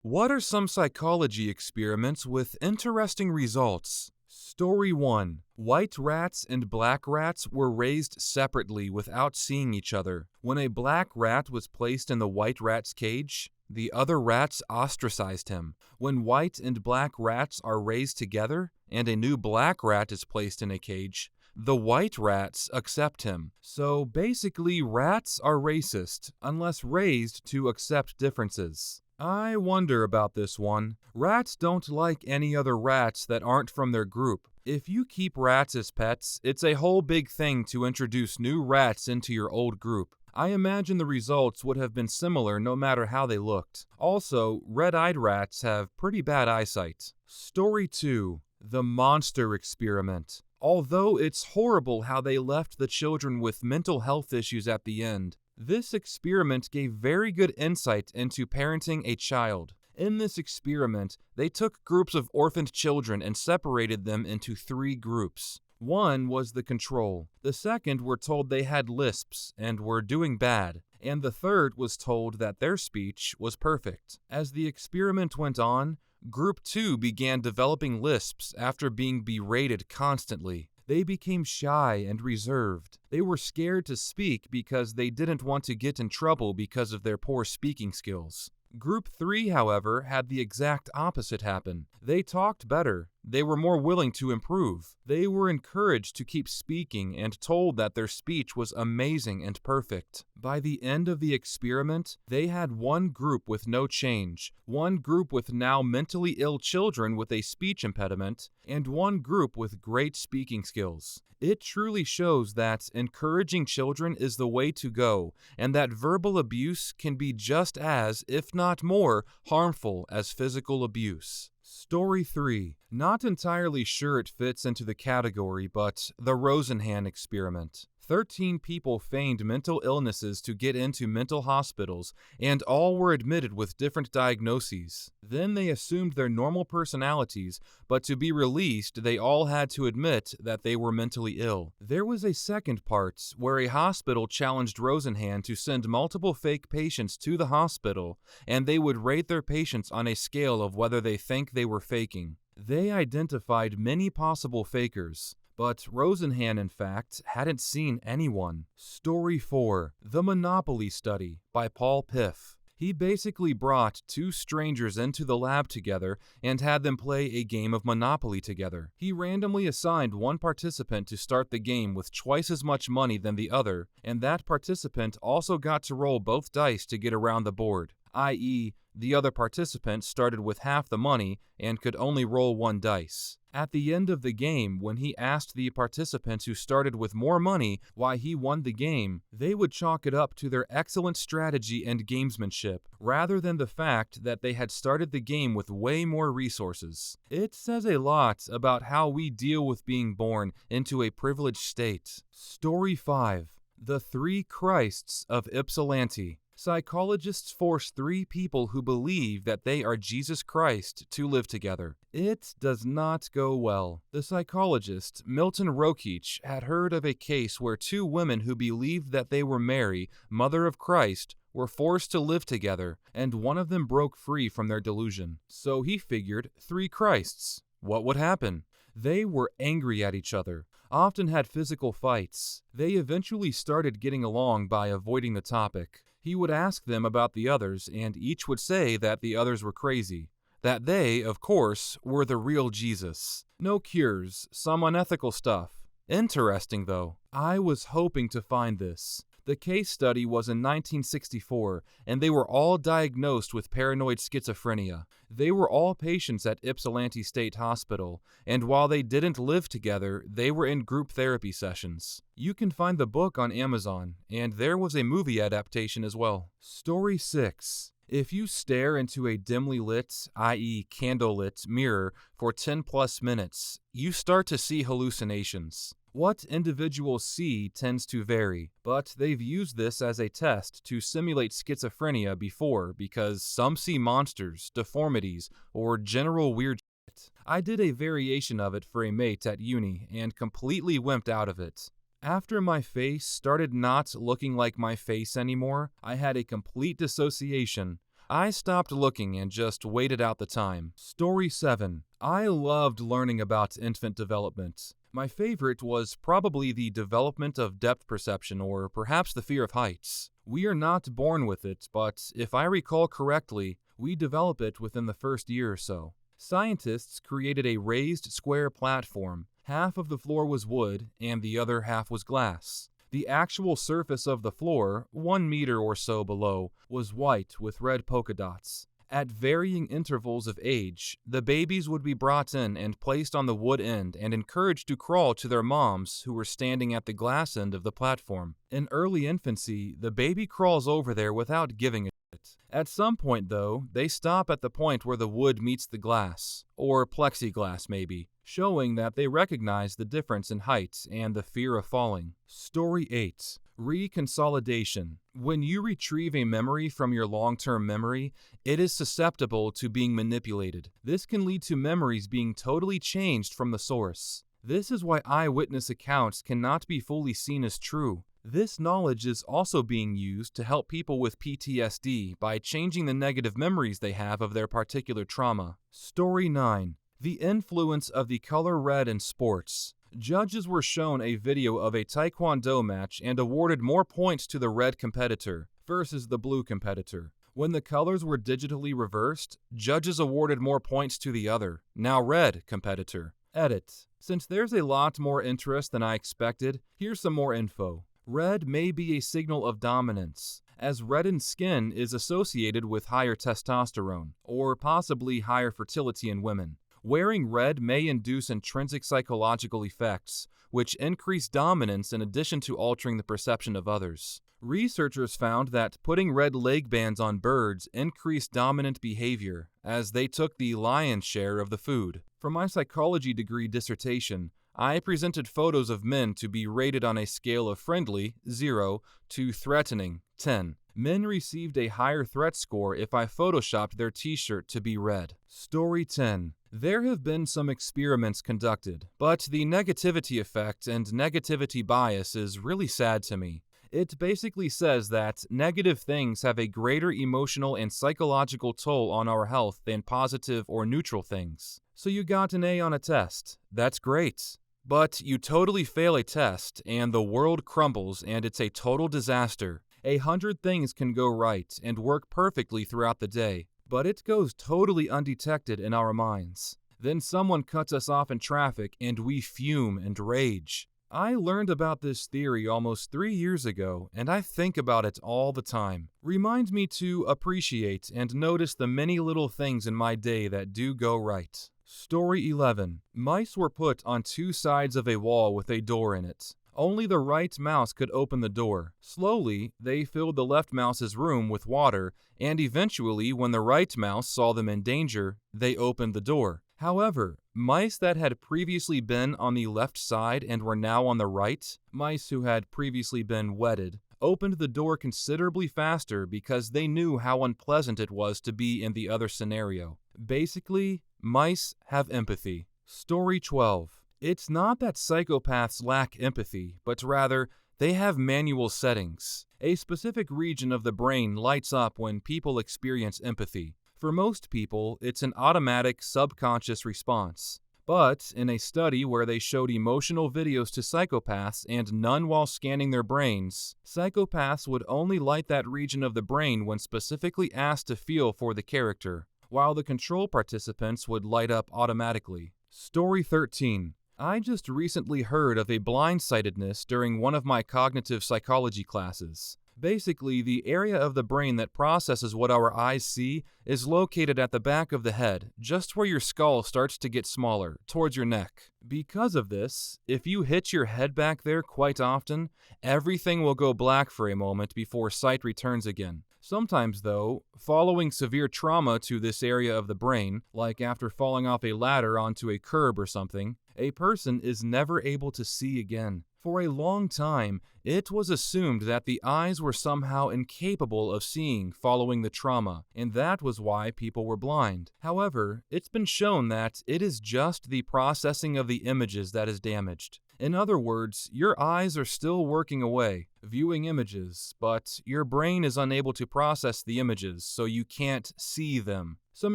What are some psychology experiments with interesting results? Story 1. White rats and black rats were raised separately without seeing each other. When a black rat was placed in the white rat's cage, the other rats ostracized him. When white and black rats are raised together and a new black rat is placed in a cage, the white rats accept him. So basically, rats are racist unless raised to accept differences. I wonder about this one. Rats don't like any other rats that aren't from their group. If you keep rats as pets, it's a whole big thing to introduce new rats into your old group. I imagine the results would have been similar no matter how they looked. Also, red-eyed rats have pretty bad eyesight. Story 2. The Monster Experiment. Although it's horrible how they left the children with mental health issues at the end, this experiment gave very good insight into parenting a child. In this experiment, they took groups of orphaned children and separated them into 3 groups. One was the control. The second were told they had lisps and were doing bad. And the third was told that their speech was perfect. As the experiment went on, Group 2 began developing lisps after being berated constantly. They became shy and reserved. They were scared to speak because they didn't want to get in trouble because of their poor speaking skills. Group 3, however, had the exact opposite happen. They talked better. They were more willing to improve. They were encouraged to keep speaking and told that their speech was amazing and perfect. By the end of the experiment, they had one group with no change, one group with now mentally ill children with a speech impediment, and one group with great speaking skills. It truly shows that encouraging children is the way to go, and that verbal abuse can be just as, if not more, harmful as physical abuse. Story 3. Not entirely sure it fits into the category, but the Rosenhan experiment. 13 people feigned mental illnesses to get into mental hospitals, and all were admitted with different diagnoses. Then they assumed their normal personalities, but to be released, they all had to admit that they were mentally ill. There was a second part where a hospital challenged Rosenhan to send multiple fake patients to the hospital, and they would rate their patients on a scale of whether they think they were faking. They identified many possible fakers, but Rosenhan, in fact, hadn't seen anyone. Story 4. The Monopoly Study by Paul Piff. He basically brought 2 strangers into the lab together and had them play a game of Monopoly together. He randomly assigned one participant to start the game with twice as much money than the other, and that participant also got to roll both dice to get around the board, i.e., the other participant started with half the money and could only roll 1 dice. At the end of the game, when he asked the participant who started with more money why he won the game, they would chalk it up to their excellent strategy and gamesmanship, rather than the fact that they had started the game with way more resources. It says a lot about how we deal with being born into a privileged state. Story 5. The 3 Christs of Ypsilanti. Psychologists force 3 people who believe that they are Jesus Christ to live together. It does not go well. The psychologist, Milton Rokeach, had heard of a case where 2 women who believed that they were Mary, Mother of Christ, were forced to live together, and one of them broke free from their delusion. So he figured 3 Christs. What would happen? They were angry at each other, often had physical fights. They eventually started getting along by avoiding the topic. He would ask them about the others, and each would say that the others were crazy. That they, of course, were the real Jesus. No cures, some unethical stuff. Interesting, though. I was hoping to find this. The case study was in 1964, and they were all diagnosed with paranoid schizophrenia. They were all patients at Ypsilanti State Hospital, and while they didn't live together, they were in group therapy sessions. You can find the book on Amazon, and there was a movie adaptation as well. Story 6. If you stare into a dimly lit, i.e. candlelit, mirror for 10 plus minutes, you start to see hallucinations. What individuals see tends to vary, but they've used this as a test to simulate schizophrenia before because some see monsters, deformities, or general weird shit. I did a variation of it for a mate at uni and completely wimped out of it. After my face started not looking like my face anymore, I had a complete dissociation. I stopped looking and just waited out the time. Story 7. I loved learning about infant development. My favorite was probably the development of depth perception, or perhaps the fear of heights. We are not born with it, but if I recall correctly, we develop it within the first year or so. Scientists created a raised square platform. Half of the floor was wood and the other half was glass. The actual surface of the floor, 1 meter or so below, was white with red polka dots. At varying intervals of age, the babies would be brought in and placed on the wood end and encouraged to crawl to their moms who were standing at the glass end of the platform. In early infancy, the baby crawls over there without giving a shit. At some point, though, they stop at the point where the wood meets the glass, or plexiglass maybe, showing that they recognize the difference in height and the fear of falling. Story 8. Reconsolidation. When you retrieve a memory from your long-term memory, it is susceptible to being manipulated. This can lead to memories being totally changed from the source. This is why eyewitness accounts cannot be fully seen as true. This knowledge is also being used to help people with PTSD by changing the negative memories they have of their particular trauma. Story 9. The influence of the color red in sports. Judges were shown a video of a taekwondo match and awarded more points to the red competitor versus the blue competitor. When the colors were digitally reversed, judges awarded more points to the other, now red, competitor. Edit. Since there's a lot more interest than I expected, here's some more info. Red may be a signal of dominance, as reddened skin is associated with higher testosterone, or possibly higher fertility in women. Wearing red may induce intrinsic psychological effects, which increase dominance in addition to altering the perception of others. Researchers found that putting red leg bands on birds increased dominant behavior, as they took the lion's share of the food. For my psychology degree dissertation, I presented photos of men to be rated on a scale of friendly, 0, to threatening, 10. Men received a higher threat score if I photoshopped their t-shirt to be red. Story 10. There have been some experiments conducted, but the negativity effect and negativity bias is really sad to me. It basically says that negative things have a greater emotional and psychological toll on our health than positive or neutral things. So you got an A on a test. That's great. But you totally fail a test, and the world crumbles, and it's a total disaster. 100 things can go right and work perfectly throughout the day, but it goes totally undetected in our minds. Then someone cuts us off in traffic, and we fume and rage. I learned about this theory almost 3 years ago, and I think about it all the time. Reminds me to appreciate and notice the many little things in my day that do go right. Story 11. Mice were put on 2 sides of a wall with a door in it. Only the right mouse could open the door. Slowly, they filled the left mouse's room with water, and eventually, when the right mouse saw them in danger, they opened the door. However, mice that had previously been on the left side and were now on the right, mice who had previously been wetted, opened the door considerably faster because they knew how unpleasant it was to be in the other scenario. Basically, mice have empathy. Story 12. It's not that psychopaths lack empathy, but rather, they have manual settings. A specific region of the brain lights up when people experience empathy. For most people, it's an automatic, subconscious response. But in a study where they showed emotional videos to psychopaths and none while scanning their brains, psychopaths would only light that region of the brain when specifically asked to feel for the character, while the control participants would light up automatically. Story 13. I just recently heard of a blindsightedness during one of my cognitive psychology classes. Basically, the area of the brain that processes what our eyes see is located at the back of the head, just where your skull starts to get smaller, towards your neck. Because of this, if you hit your head back there quite often, everything will go black for a moment before sight returns again. Sometimes, though, following severe trauma to this area of the brain, like after falling off a ladder onto a curb or something, a person is never able to see again. For a long time, it was assumed that the eyes were somehow incapable of seeing following the trauma, and that was why people were blind. However, it's been shown that it is just the processing of the images that is damaged. In other words, your eyes are still working away, viewing images, but your brain is unable to process the images, so you can't see them. Some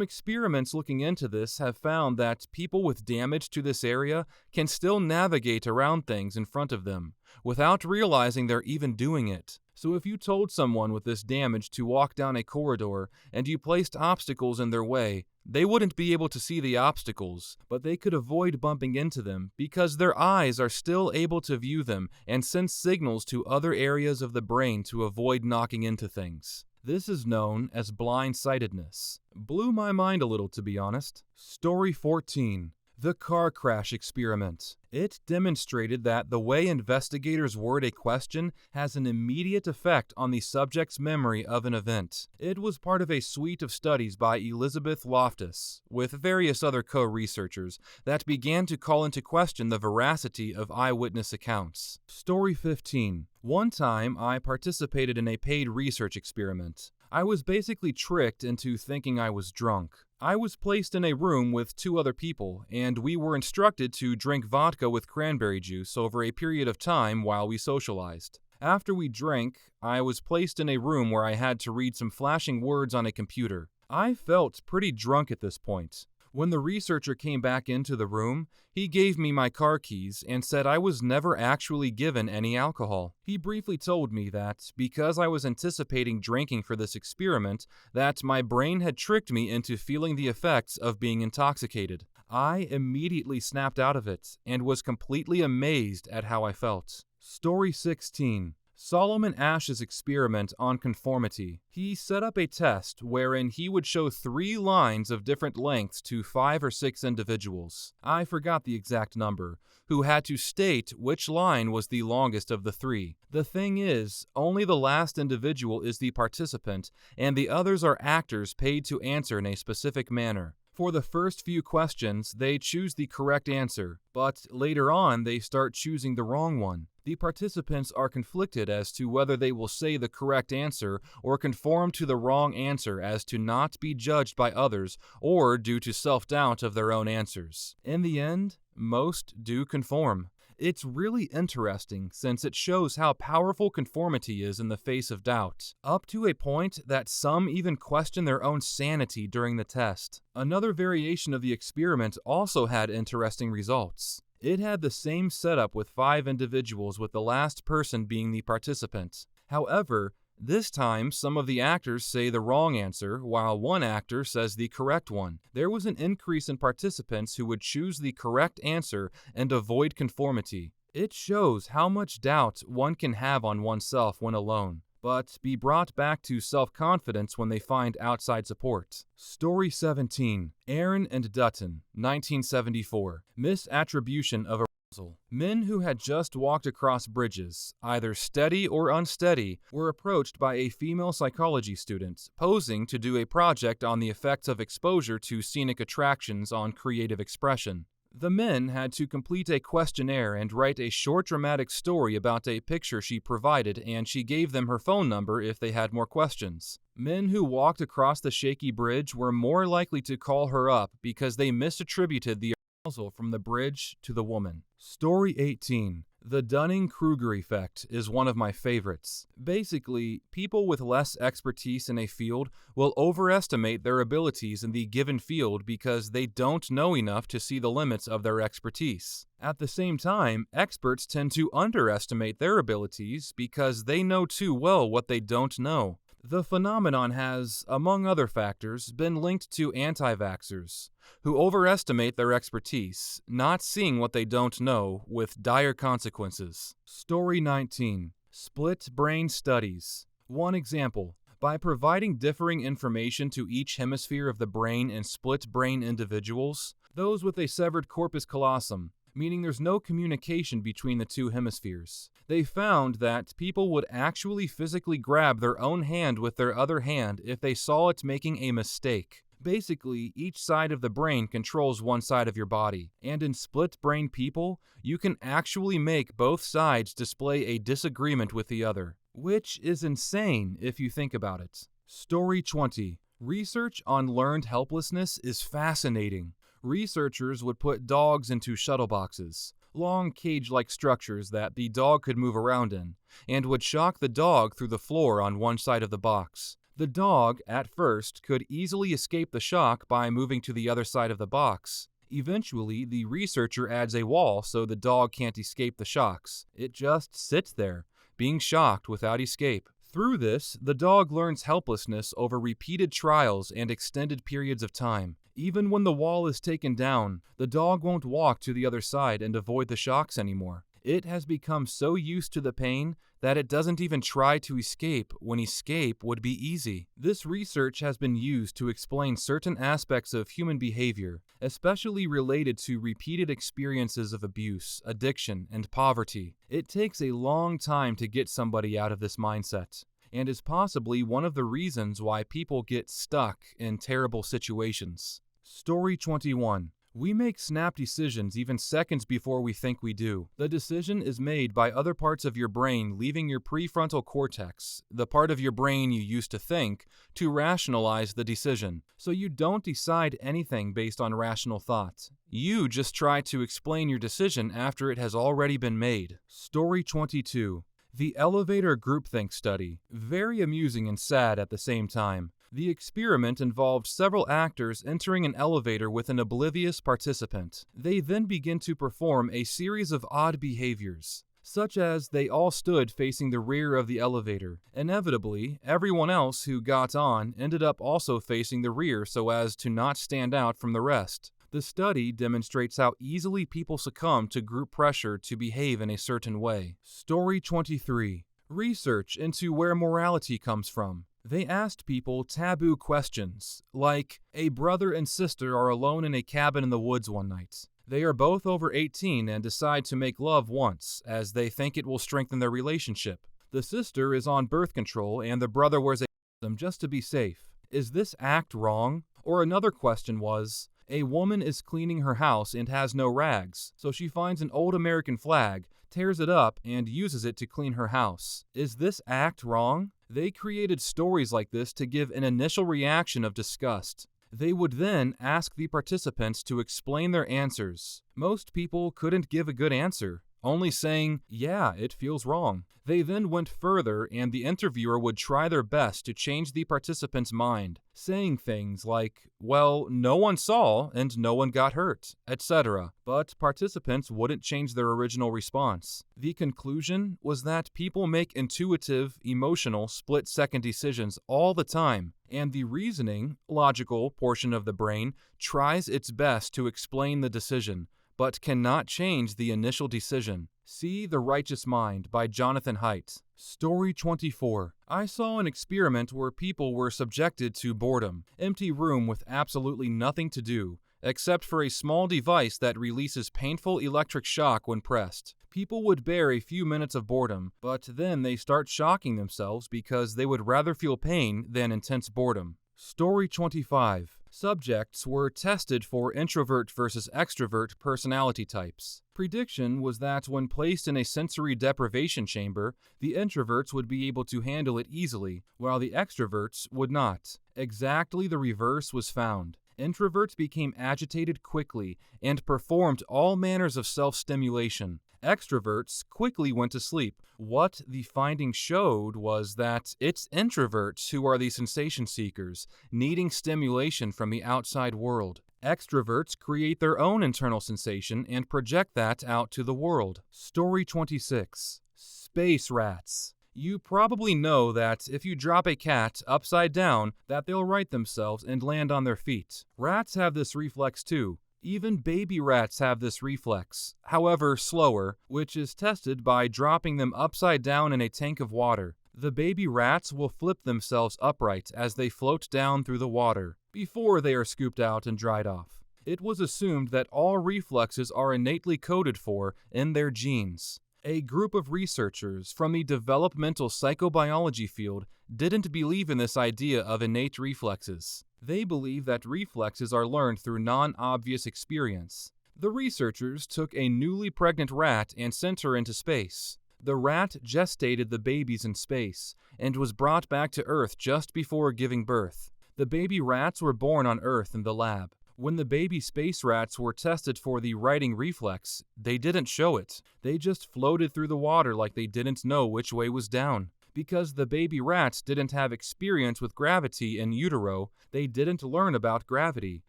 experiments looking into this have found that people with damage to this area can still navigate around things in front of them, without realizing they're even doing it. So if you told someone with this damage to walk down a corridor and you placed obstacles in their way, they wouldn't be able to see the obstacles, but they could avoid bumping into them because their eyes are still able to view them and send signals to other areas of the brain to avoid knocking into things. This is known as blind-sightedness. Blew my mind a little, to be honest. Story 14. The car crash experiment. It demonstrated that the way investigators word a question has an immediate effect on the subject's memory of an event. It was part of a suite of studies by Elizabeth Loftus, with various other co-researchers, that began to call into question the veracity of eyewitness accounts. Story 15. One time, I participated in a paid research experiment. I was basically tricked into thinking I was drunk. I was placed in a room with 2 other people, and we were instructed to drink vodka with cranberry juice over a period of time while we socialized. After we drank, I was placed in a room where I had to read some flashing words on a computer. I felt pretty drunk at this point. When the researcher came back into the room, he gave me my car keys and said I was never actually given any alcohol. He briefly told me that because I was anticipating drinking for this experiment, that my brain had tricked me into feeling the effects of being intoxicated. I immediately snapped out of it and was completely amazed at how I felt. Story 16. Solomon Ash's experiment on conformity. He set up a test wherein he would show 3 lines of different lengths to 5 or 6 individuals, I forgot the exact number, who had to state which line was the longest of the 3. The thing is, only the last individual is the participant, and the others are actors paid to answer in a specific manner. For the first few questions, they choose the correct answer, but later on they start choosing the wrong one. The participants are conflicted as to whether they will say the correct answer or conform to the wrong answer as to not be judged by others or due to self-doubt of their own answers. In the end, most do conform. It's really interesting since it shows how powerful conformity is in the face of doubt, up to a point that some even question their own sanity during the test. Another variation of the experiment also had interesting results. It had the same setup with 5 individuals, with the last person being the participant. However, this time, some of the actors say the wrong answer, while one actor says the correct one. There was an increase in participants who would choose the correct answer and avoid conformity. It shows how much doubt one can have on oneself when alone, but be brought back to self-confidence when they find outside support. Story 17. Aaron and Dutton, 1974. Misattribution of arousal. Men who had just walked across bridges, either steady or unsteady, were approached by a female psychology student posing to do a project on the effects of exposure to scenic attractions on creative expression. The men had to complete a questionnaire and write a short dramatic story about a picture she provided, and she gave them her phone number if they had more questions. Men who walked across the shaky bridge were more likely to call her up because they misattributed the arousal from the bridge to the woman. Story 18. The Dunning-Kruger effect is one of my favorites. Basically, people with less expertise in a field will overestimate their abilities in the given field because they don't know enough to see the limits of their expertise. At the same time, experts tend to underestimate their abilities because they know too well what they don't know. The phenomenon has, among other factors, been linked to anti-vaxxers, who overestimate their expertise, not seeing what they don't know, with dire consequences. Story 19. Split brain studies. One example. By providing differing information to each hemisphere of the brain in split brain individuals, those with a severed corpus callosum, meaning there's no communication between the 2 hemispheres, they found that people would actually physically grab their own hand with their other hand if they saw it making a mistake. Basically, each side of the brain controls one side of your body, and in split brain people, you can actually make both sides display a disagreement with the other, which is insane if you think about it. Story 20. Research on learned helplessness is fascinating. Researchers would put dogs into shuttle boxes, long cage-like structures that the dog could move around in, and would shock the dog through the floor on one side of the box. The dog, at first, could easily escape the shock by moving to the other side of the box. Eventually, the researcher adds a wall so the dog can't escape the shocks. It just sits there, being shocked without escape. Through this, the dog learns helplessness over repeated trials and extended periods of time. Even when the wall is taken down, the dog won't walk to the other side and avoid the shocks anymore. It has become so used to the pain that it doesn't even try to escape when escape would be easy. This research has been used to explain certain aspects of human behavior, especially related to repeated experiences of abuse, addiction, and poverty. It takes a long time to get somebody out of this mindset, and is possibly one of the reasons why people get stuck in terrible situations. Story 21. We make snap decisions even seconds before we think we do. The decision is made by other parts of your brain leaving your prefrontal cortex, the part of your brain you used to think, to rationalize the decision. So you don't decide anything based on rational thought. You just try to explain your decision after it has already been made. Story 22. The elevator groupthink study. Very amusing and sad at the same time. The experiment involved several actors entering an elevator with an oblivious participant. They then begin to perform a series of odd behaviors, such as they all stood facing the rear of the elevator. Inevitably, everyone else who got on ended up also facing the rear so as to not stand out from the rest. The study demonstrates how easily people succumb to group pressure to behave in a certain way. Story 23. Research into where morality comes from. They asked people taboo questions, like, a brother and sister are alone in a cabin in the woods one night. They are both over 18 and decide to make love once, as they think it will strengthen their relationship. The sister is on birth control and the brother wears a condom just to be safe. Is this act wrong? Or another question was, a woman is cleaning her house and has no rags, so she finds an old American flag, tears it up, and uses it to clean her house. Is this act wrong? They created stories like this to give an initial reaction of disgust. They would then ask the participants to explain their answers. Most people couldn't give a good answer, only saying, yeah, it feels wrong. They then went further and the interviewer would try their best to change the participant's mind, saying things like, well, no one saw and no one got hurt, etc. But participants wouldn't change their original response. The conclusion was that people make intuitive, emotional, split-second decisions all the time, and the reasoning, logical portion of the brain tries its best to explain the decision, but cannot change the initial decision. See The Righteous Mind by Jonathan Haidt. Story 24. I saw an experiment where people were subjected to boredom, empty room with absolutely nothing to do, except for a small device that releases painful electric shock when pressed. People would bear a few minutes of boredom, but then they start shocking themselves because they would rather feel pain than intense boredom. Story 25. Subjects were tested for introvert versus extrovert personality types. Prediction was that when placed in a sensory deprivation chamber, the introverts would be able to handle it easily, while the extroverts would not. Exactly the reverse was found. Introverts became agitated quickly and performed all manners of self-stimulation. Extroverts quickly went to sleep. What the findings showed was that it's introverts who are the sensation seekers, needing stimulation from the outside world. Extroverts create their own internal sensation and project that out to the world. Story 26. Space rats. You probably know that if you drop a cat upside down, that they'll right themselves and land on their feet. Rats have this reflex too. Even baby rats have this reflex, however slower, which is tested by dropping them upside down in a tank of water. The baby rats will flip themselves upright as they float down through the water, before they are scooped out and dried off. It was assumed that all reflexes are innately coded for in their genes. A group of researchers from the developmental psychobiology field didn't believe in this idea of innate reflexes. They believe that reflexes are learned through non-obvious experience. The researchers took a newly pregnant rat and sent her into space. The rat gestated the babies in space and was brought back to Earth just before giving birth. The baby rats were born on Earth in the lab. When the baby space rats were tested for the righting reflex, they didn't show it. They just floated through the water like they didn't know which way was down. Because the baby rats didn't have experience with gravity in utero, they didn't learn about gravity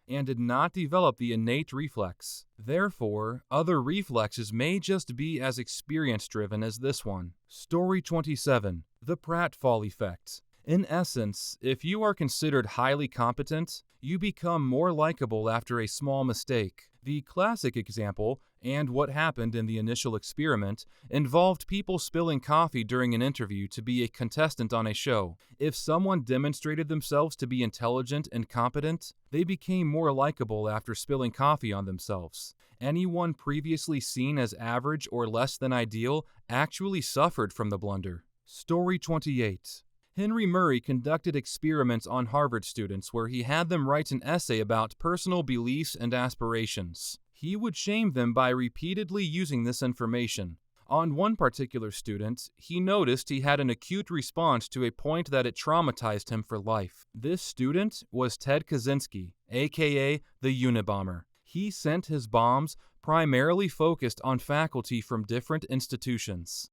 and did not develop the innate reflex. Therefore, other reflexes may just be as experience-driven as this one. Story 27. The pratfall effect. In essence, if you are considered highly competent, you become more likable after a small mistake. The classic example, and what happened in the initial experiment, involved people spilling coffee during an interview to be a contestant on a show. If someone demonstrated themselves to be intelligent and competent, they became more likable after spilling coffee on themselves. Anyone previously seen as average or less than ideal actually suffered from the blunder. Story 28. Henry Murray conducted experiments on Harvard students where he had them write an essay about personal beliefs and aspirations. He would shame them by repeatedly using this information. On one particular student, he noticed he had an acute response to a point that it traumatized him for life. This student was Ted Kaczynski, aka the Unabomber. He sent his bombs primarily focused on faculty from different institutions.